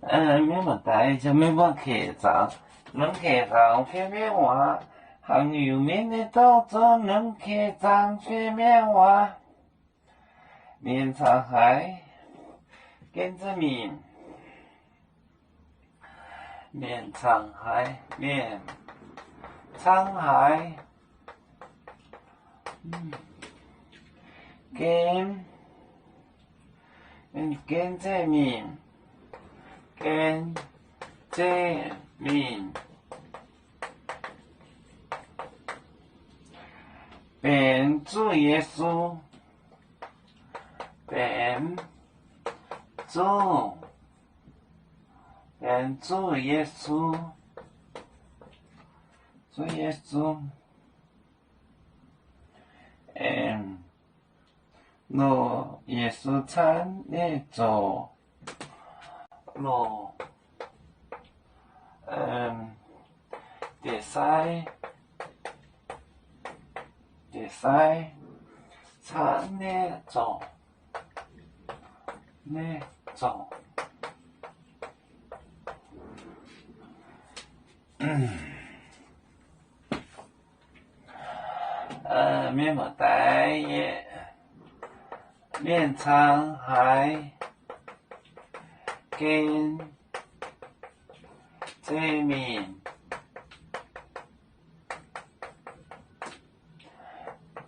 咩么大就咩么客栈，能客栈片面话，很有名的豆子能客栈片面话，面沧海，跟着面，面沧海，面沧海，跟着面。跟着面，เป็น主耶稣，เป็น主耶稣，主耶稣，我耶稣参你做。咯，第三，参你做，你做，面么大耶，面沧海。跟这面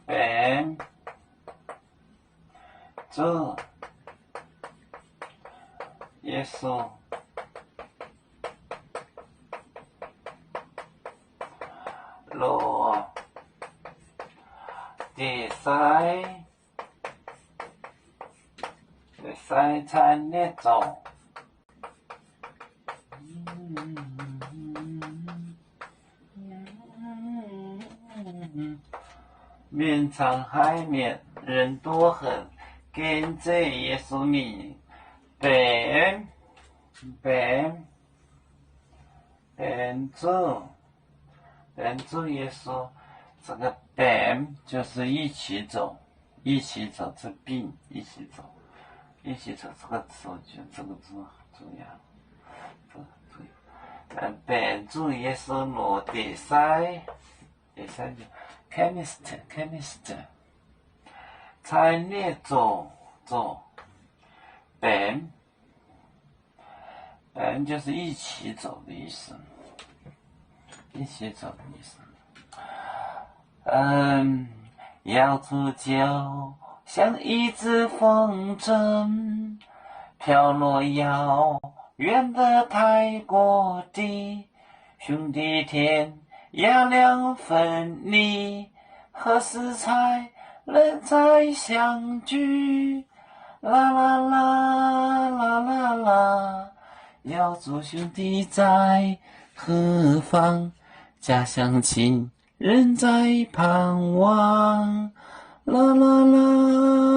เป็น主耶稣罗第三参列走。面沧海面，人多很，跟着耶稣名，เป็น主耶稣，这个เป็น就是一起走，这并一起走，这个字我觉得这个字很重要，เป็น主耶稣落第三就 chemist， 参列做เป็น就是一起走的意思，要煮酒像一只风筝，飘落遥远的泰国地，兄弟天涯两分离，何时才能再相聚？啦啦啦啦啦啦，要做兄弟在何方？家乡亲人在盼望，啦啦啦。